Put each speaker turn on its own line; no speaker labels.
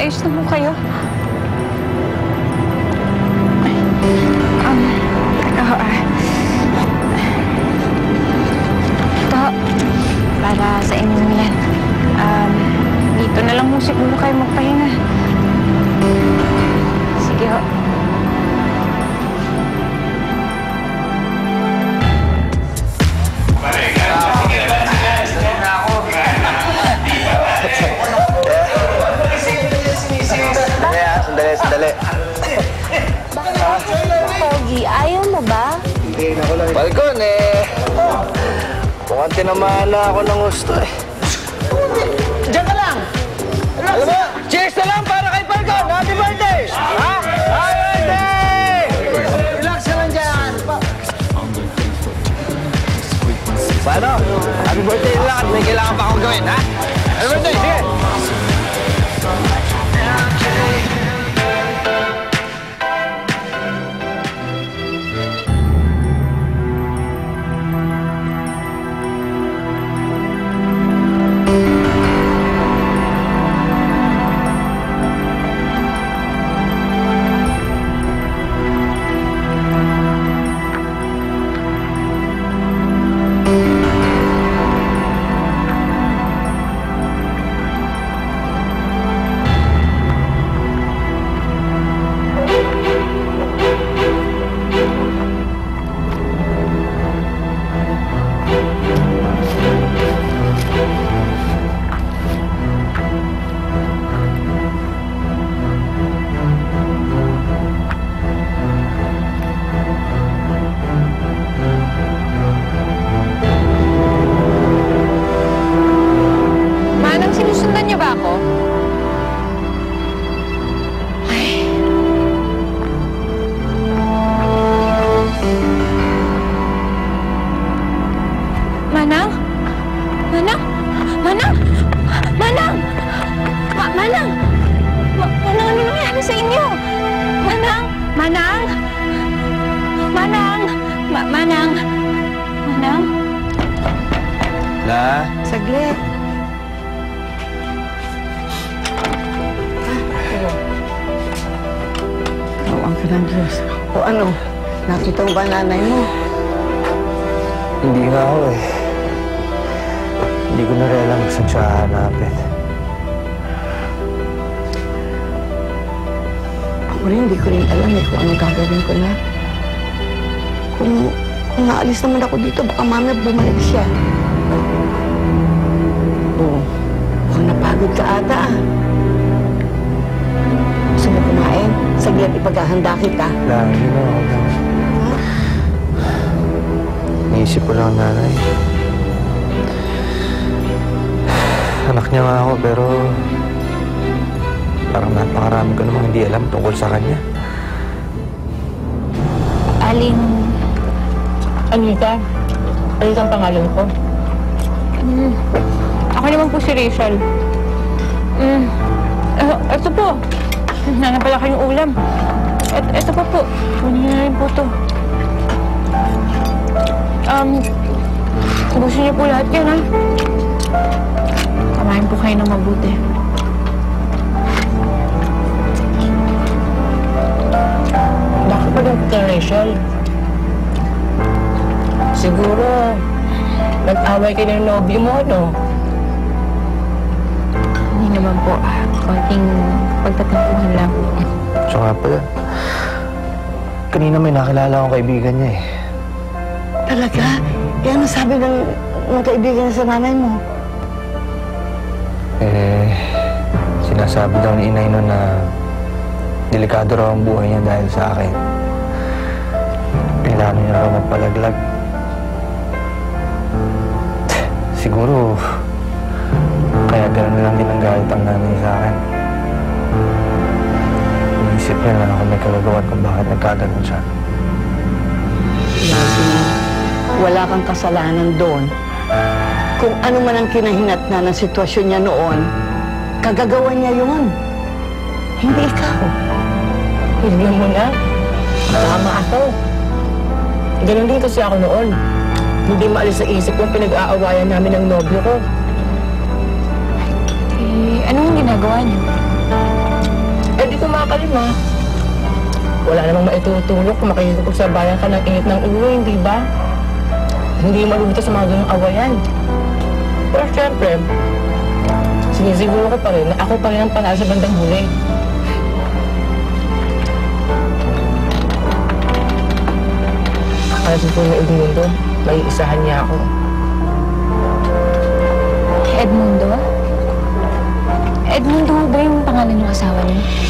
ayos na po kayo? Ito, para sa inyo yan. Dito na lang po siguro kayo magpahinga. Sige ho.
Sandali.
Pogi, ayaw mo ba?
Hindi na ko lang. Falcon, mukhang tinamahan ako ng gusto eh. Diyan ka lang! Alam mo, cheers na lang para kay Falcon! Happy birthday! Ha? Happy birthday! Relax na lang dyan! Paano? Happy birthday lang at may kailangan pa akong gawin, ha? Happy birthday! Sige!
Sinusundan niyo ba ako? Ay. Manang? Manang? Manang? Manang! Manang! Manang, ano nangyari sa inyo? Manang! Manang! Manang! Manang! Manang?
La?
Saglit. Tawang ka ng Diyos. O ano, nakita mo ba nanay mo?
Hindi nga ako eh. Hindi ko na rin alam kung saan siya hanapin.
Ako rin, hindi ko rin alam kung anong gagawin ko na. Kung naalis naman ako dito, baka mamaya bumalik siya. Oo. Kung napagod ka ata Gusto mo kumain? Saglit ipaghahanda kita.
Lagi na ako lang. Naisip ko lang nanay. Anak niya nga ako pero parang napakarami ko namang hindi alam tungkol sa kanya.
Aling...
Anita? Anita ang pangalan ko?
Ako naman po si Rachel. Ito po. Nanapala kayong ulam. Ito pa po. Kunin na rin po ito. Gusto niyo po lahat yan, ha? Kamain po kayo ng mabuti.
Bakit pa lang ka, Rachel? Siguro, nag-away kayo ng nobyo mo, no?
Hindi naman po. Konting pagtatampuhan lang.
So nga pala, kanina may nakilala akong kaibigan niya eh.
Talaga? Ano sabi ng kaibigan sa nanay mo?
Sinasabi daw ni inay nun na delikado raw ang buhay niya dahil sa akin. Plano niya raw magpalaglag. Siguro, kaya gano'n lang din ang galit ang nanay sa akin. Inisip niya na ako may kagagawan kung bakit nagkaganon siya.
Wala kang kasalanan doon. Kung ano man ang kinahinatnan ng sitwasyon niya noon, kagagawan niya yun. Hindi ikaw.
Hindi mo na. Tama ako. Ganun din kasi ako noon. Hindi maalis sa isip kung pinag-aawayan namin ng nobyo ko.
Anong ginagawa niyo?
problema. Wala namang maitutulog kung makikipagsabayan ka ng init ng ulo, hindi ba? Hindi malulito sa mga ganung awayan. Pero syempre, sinisiguro ko pa rin na ako pa rin ang panalo sa bandang huli. Kasi po na Edmundo, may isahan niya ako.
Edmundo? Edmundo ba yung pangalan ng asawa niyo?